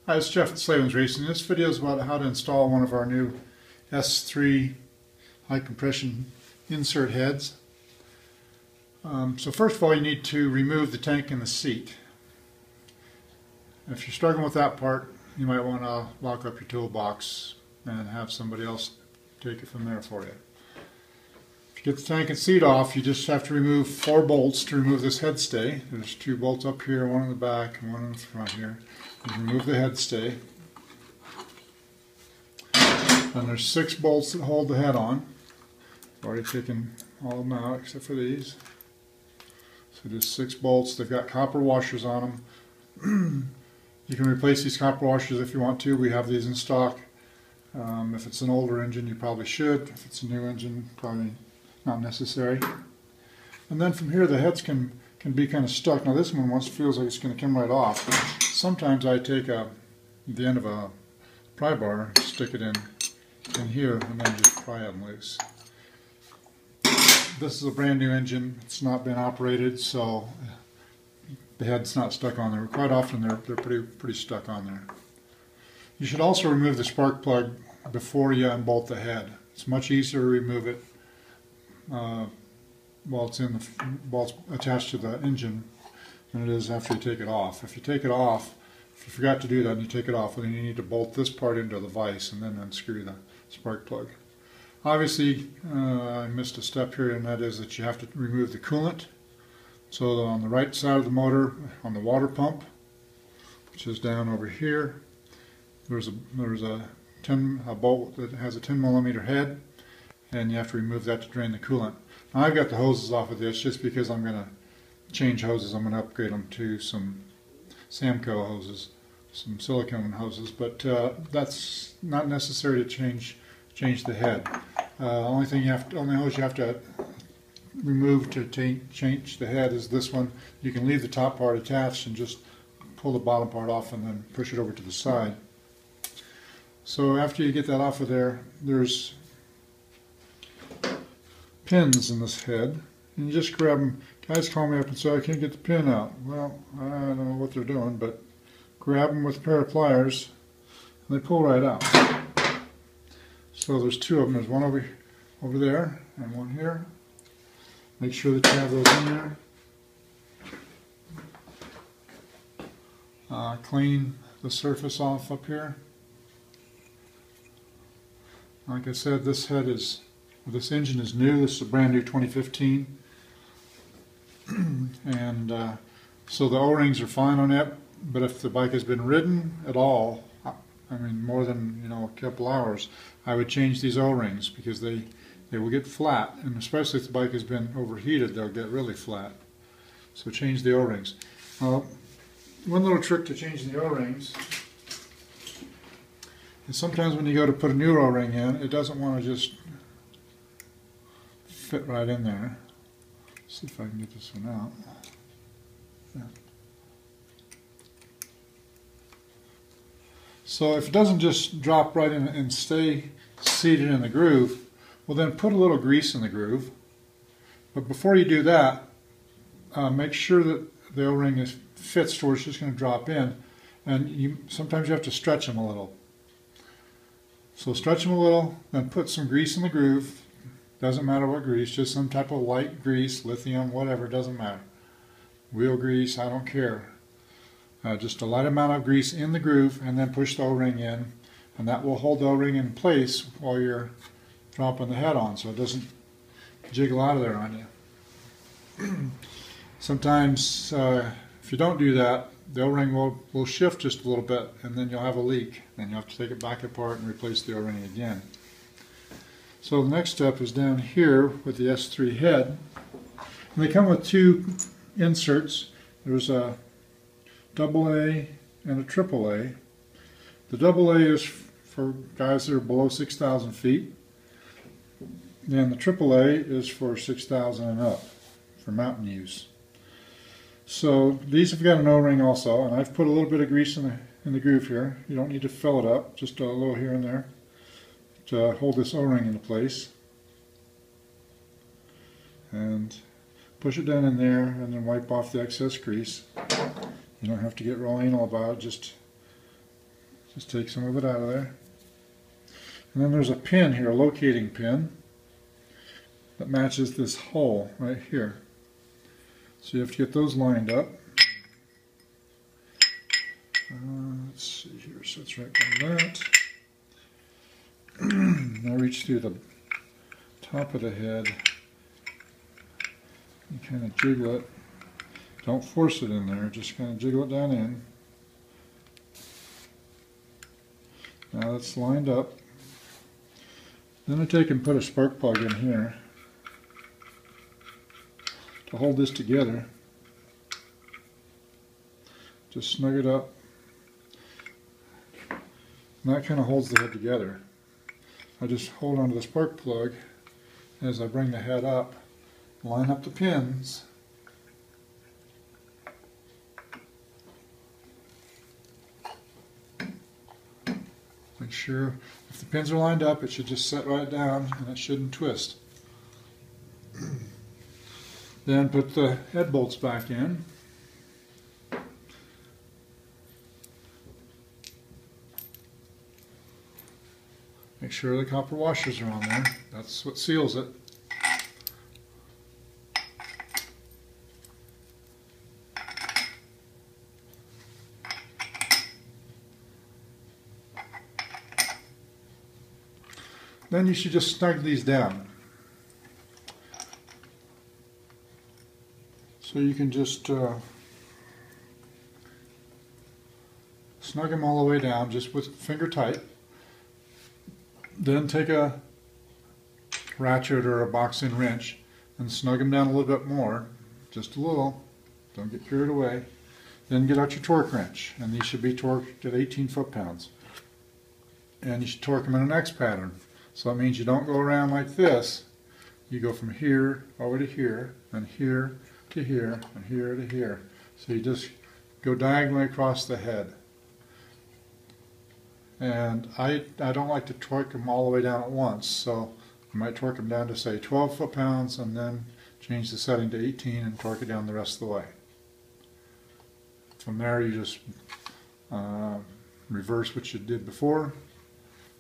Hi, it's Jeff at Slavens Racing. This video is about how to install one of our new S3 high compression insert heads. So first of all, you need to remove the tank and the seat. If you're struggling with that part, you might want to lock up your toolbox and have somebody else take it from there for you. If you get the tank and seat off, you just have to remove 4 bolts to remove this head stay. There's 2 bolts up here, one in the back and one in the front here. You remove the head stay. And there's 6 bolts that hold the head on. I've already taken all of them out except for these. So just 6 bolts. They've got copper washers on them. You can replace these copper washers if you want to. We have these in stock. If it's an older engine, you probably should. If it's a new engine, probably not necessary. And then from here, the heads can be kind of stuck. Now this one feels like it's going to come right off. Sometimes I take the end of a pry bar, stick it in here, and then just pry them loose. This is a brand new engine. It's not been operated, so the head's not stuck on there. Quite often they're pretty stuck on there. You should also remove the spark plug before you unbolt the head. It's much easier to remove it while it's attached to the engine than it is after you take it off. If you take it off, if you forgot to do that and you take it off, then you need to bolt this part into the vise and then unscrew the spark plug. Obviously, I missed a step here, and that is that you have to remove the coolant. So on the right side of the motor, on the water pump, which is down over here, there's a bolt that has a 10mm head, and you have to remove that to drain the coolant. Now I've got the hoses off of this just because I'm going to change hoses. I'm going to upgrade them to some Samco hoses, some silicone hoses, but that's not necessary to change the head. Only hose you have to remove to change the head is this one. You can leave the top part attached and just pull the bottom part off and then push it over to the side. So after you get that off of there, there's pins in this head, and you just grab them. Guys call me up and say, I can't get the pin out. Well, I don't know what they're doing, but grab them with a pair of pliers and they pull right out. So there's 2 of them. There's one over there and one here. Make sure that you have those in there. Clean the surface off up here. Like I said, this engine is new. This is a brand new 2015, and so the O-rings are fine on it. But if the bike has been ridden at all, I mean more than a couple hours, I would change these O-rings because they will get flat, and especially if the bike has been overheated, they'll get really flat. So change the O-rings. One little trick to changing the O-rings. And sometimes when you go to put a new O-ring in, it doesn't want to just fit right in there. Let's see if I can get this one out. Yeah. So if it doesn't just drop right in and stay seated in the groove, well then put a little grease in the groove. But before you do that, make sure that the O-ring fits to where it's just going to drop in. And sometimes you have to stretch them a little. So stretch them a little, then put some grease in the groove. Doesn't matter what grease, just some type of light grease, lithium, whatever, doesn't matter. Wheel grease, I don't care. Just a light amount of grease in the groove, and then push the O-ring in, and that will hold the O-ring in place while you're dropping the head on, so it doesn't jiggle out of there on you. Sometimes, if you don't do that, the O-ring will shift just a little bit, and then you'll have a leak. Then you'll have to take it back apart and replace the O-ring again. So the next step is down here with the S3 head. And they come with 2 inserts. There's a AA and a AAA. The AA is for guys that are below 6,000 feet. And the AAA is for 6,000 and up, for mountain use. So these have got an O-ring also, and I've put a little bit of grease in the groove here. You don't need to fill it up, just a little here and there to hold this O-ring into place. And push it down in there and then wipe off the excess grease. You don't have to get real anal about it, just Just take some of it out of there. And then there's a pin here, a locating pin, that matches this hole right here. So you have to get those lined up. Let's see here, so it's right by that. Now reach through the top of the head and kind of jiggle it. Don't force it in there, just kind of jiggle it down in. Now that's lined up. Then I take and put a spark plug in here to hold this together. Just snug it up. And that kind of holds the head together. I just hold onto the spark plug as I bring the head up, line up the pins. Make sure if the pins are lined up, it should just set right down and it shouldn't twist. Then put the head bolts back in. Make sure the copper washers are on there. That's what seals it. Then you should just snug these down. So you can just snug them all the way down, just with finger tight. Then take a ratchet or a box-in wrench and snug them down a little bit more, just a little. Don't get carried away. Then get out your torque wrench, and these should be torqued at 18 foot-pounds. And you should torque them in an X pattern. So that means you don't go around like this. You go from here over to here, and here to here, and here to here. So you just go diagonally across the head. And I don't like to torque them all the way down at once, so I might torque them down to say 12 foot-pounds and then change the setting to 18 and torque it down the rest of the way. From there you just reverse what you did before,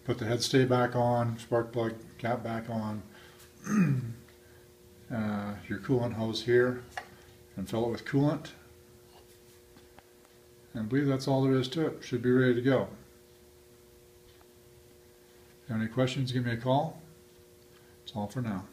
put the head stay back on, spark plug cap back on, your coolant hose here, and fill it with coolant. And I believe that's all there is to it. Should be ready to go. If you have any questions, give me a call. That's all for now.